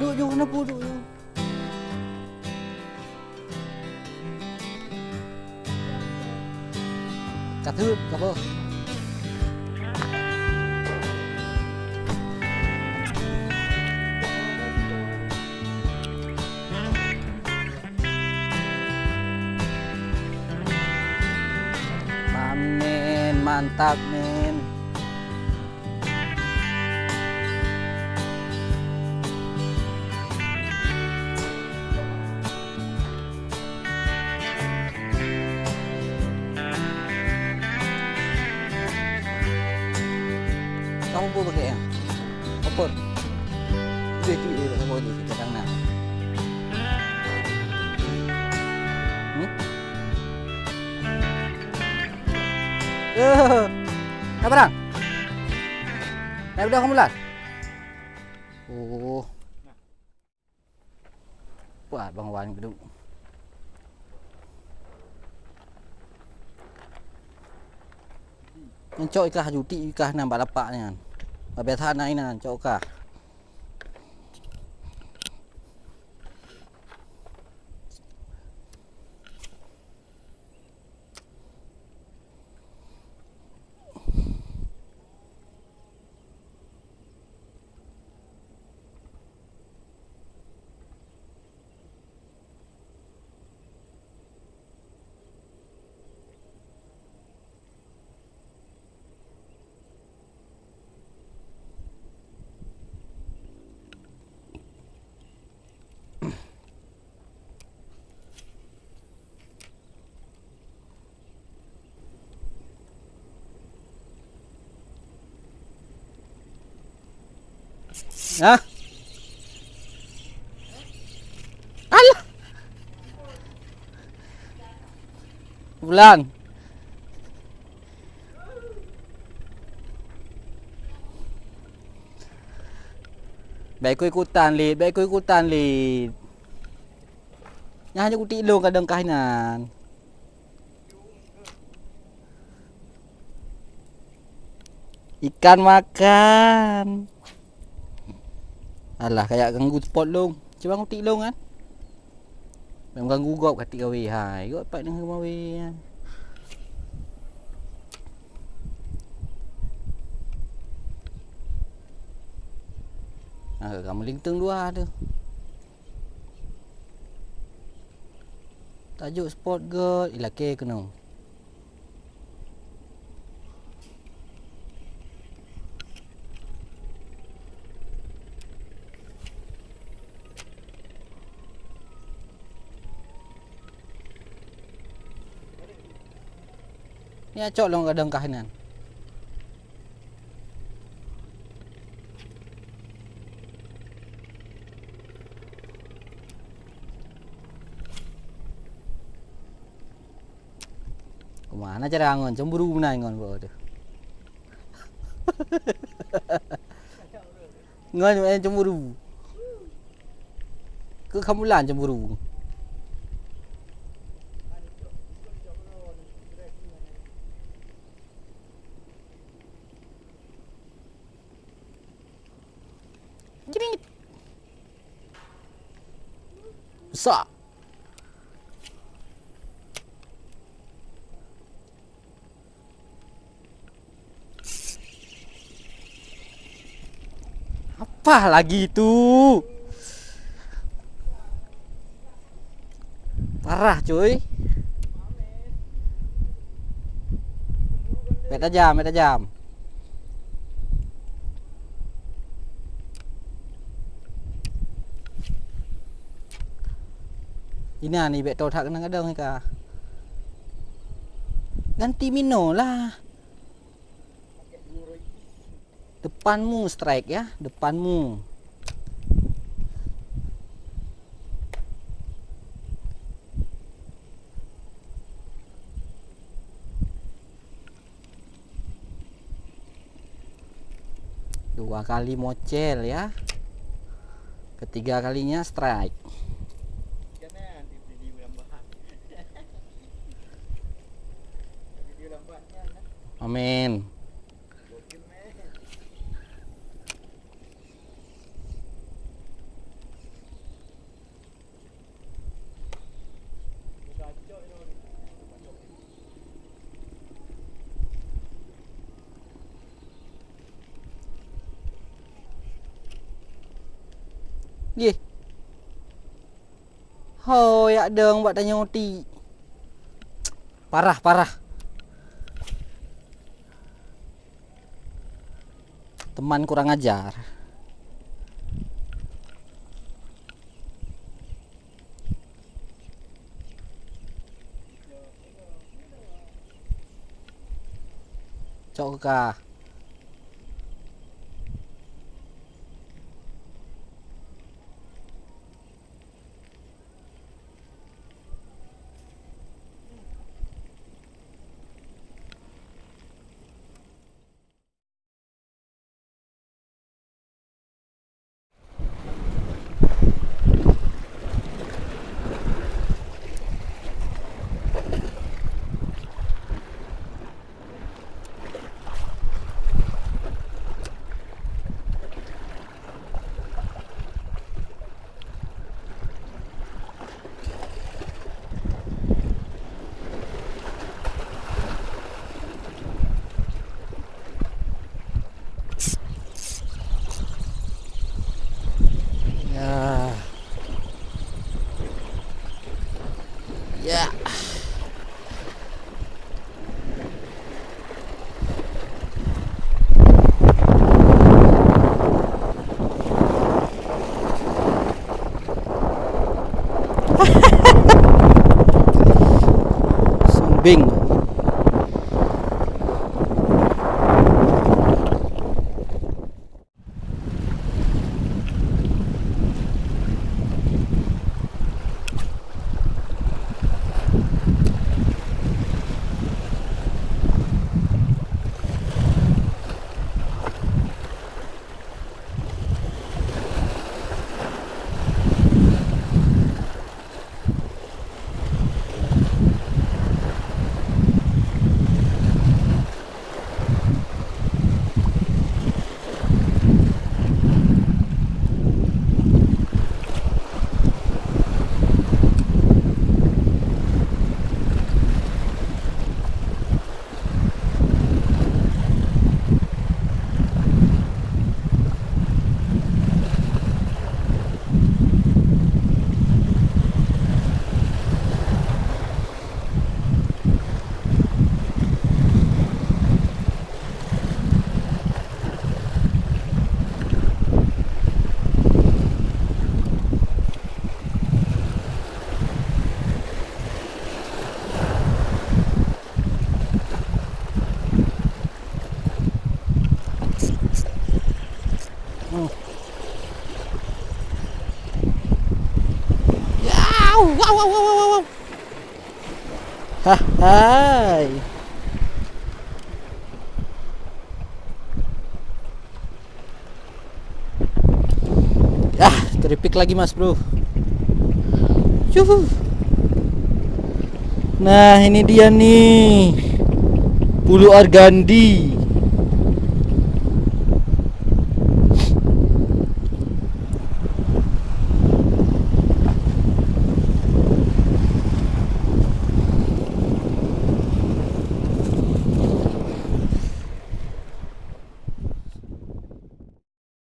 Duduk je kenapa duduk je. Kata apa? Amin, mantap men. Kamu apa pakai yang? Apa? Dia apa ni kita tang nak. Apa dah? Naik dah kamu lah. Oh. Buat bang Wan gedung. Cok ikah juti ikah nampak lapaknya. Babe than nai nan cok kah. Hah? Alah. Bulan. Baik ku ikutan lead, baik ku ikutan lead. Yang hanya ku tilong kadang kahinan. Ikan makan. Alah kayak ganggu spot long. Cuba ngutik long kan. Memang ganggu gop katik gawe hai. Gop pat dengan gawe kan. Kamu linteng dua tu. Tajuk sport god ilake kena. Ni acok long kadang kahanan. Mana cara angon cemburu benar angon bawa tu. Ngon main cemburu. Ke kamu lan cemburu. Jering. Besar. Apa lagi tu? Parah cuy. Beta jam. Ini ni bet tak kadang-kadang ni kah. Ganti mino lah. Depanmu strike ya, depanmu. Dua kali mocel ya. Ketiga kalinya strike. Amin. Ye. Ho, ya dong buat tanya uti. Parah, parah. Teman kurang ajar. Cok kah? Ya. Ya. Sumbing. Wow, wow, wow, wow, wow. Hai. Ah, keripik lagi mas bro. Yuhu. Nah ini dia nih, bulu argandi.